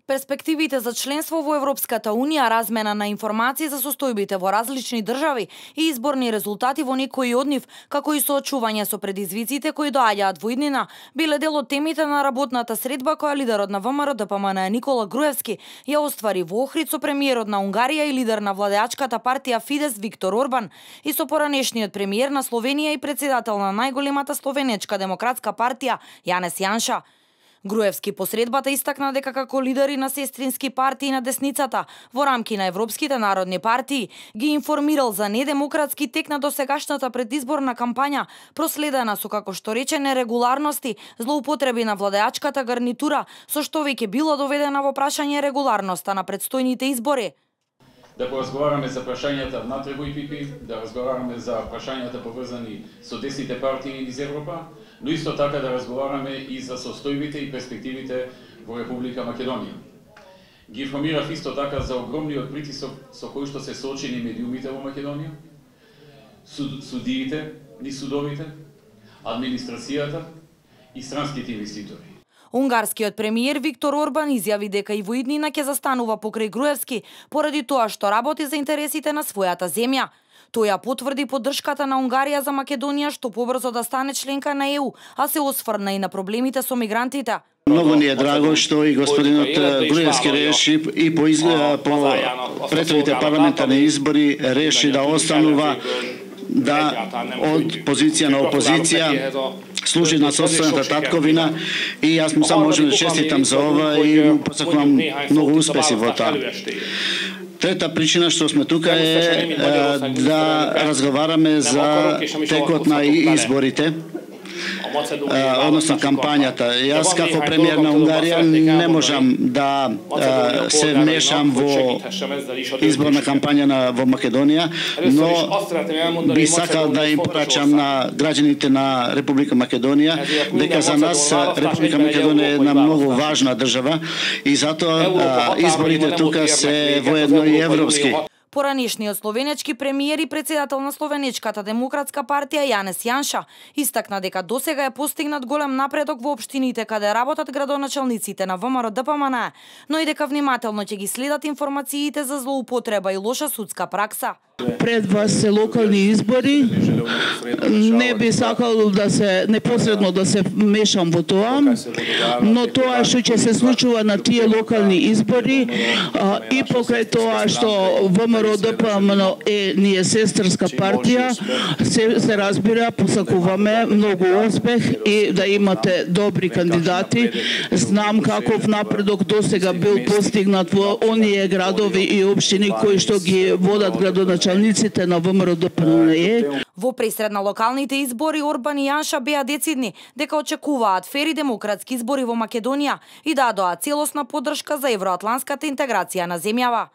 Перспективите за членство во Европската Унија, размена на информации за состојбите во различни држави и изборни резултати во некои од нив, како и соочување со предизвиците кои доаѓаат во иднина, биле дел од темите на работната средба која лидерот на ВМРО-ДПМН Никола Груевски ја оствари во Охрид со премиерот на Унгарија и лидер на владеачката партија Фидес Виктор Орбан и со поранешниот премиер на Словенија и председател на најголемата словенечка демократска партија Јанес Јанша. Груевски по средбата истакна дека како лидери на сестрински партии на десницата во рамки на европските народни партии ги информирал за недемократски тек на досегашната предизборна кампања, проследена со, како што рече, нерегуларности, злоупотреби на владеачката гарнитура, со што веќе било доведена во прашање регуларноста на предстојните избори. Да поразговараме за прашањата внатре во ИПП, да разговараме за прашањата поврзани со десните партии из Европа, но исто така да разговараме и за состојбите и перспективите во Република Македонија. Ги информирав исто така за огромниот притисок со кој што се соочени медиумите во Македонија, судиите, ни судовите, администрацијата и странските инвеститори. Унгарскиот премиер Виктор Орбан изјави дека и во иднина ќе застанува покрај Груевски поради тоа што работи за интересите на својата земја. Тој ја потврди поддршката на Унгарија за Македонија што побрзо да стане членка на ЕУ, а се осврна и на проблемите со мигрантите. Многу ни е драго што и господинот Груевски реши и по претhodните парламентарни избори реши да останува да од позиција на опозиција служи на собствената татковина и јас му само можам да честитам за ова и му посакувам многу успеси во тоа. Трета причина што сме тука е да разговараме за текот на изборите, односно кампањата. Јас како премиер на Унгарија не можам да се мешам во изборна кампања во Македонија, но би сакал да им порачам на граѓаните на Република Македонија дека за нас Република Македонија е една многу важна држава и затоа изборите тука се воедно и европски. Поранешниот словенечки премиер и председател на Словенечката демократска партија Јанес Јанша истакна дека досега е постигнат голем напредок во општините каде работат градоначалниците на ВМРО-ДПМН, но и дека внимателно ќе ги следат информациите за злоупотреба и лоша судска пракса. Пред вас се локални избори. Не би сакал да се непосредно да се мешам во тоа, но тоа што ќе се случува на тие локални избори и покрај тоа што ВМРО-ДПМН ни е сестринска партија, се разбира, посакуваме многу успех и да имате добри кандидати. Знам каков напредок досега бил постигнат во оние градови и општини кои што ги водат градоначалниците на ВМРО-ДПМН. Во пресред на локалните избори Орбан и Јанша беа децидни дека очекуваат фери демократски избори во Македонија и дадоа целосна поддршка за евроатланската интеграција на земјава.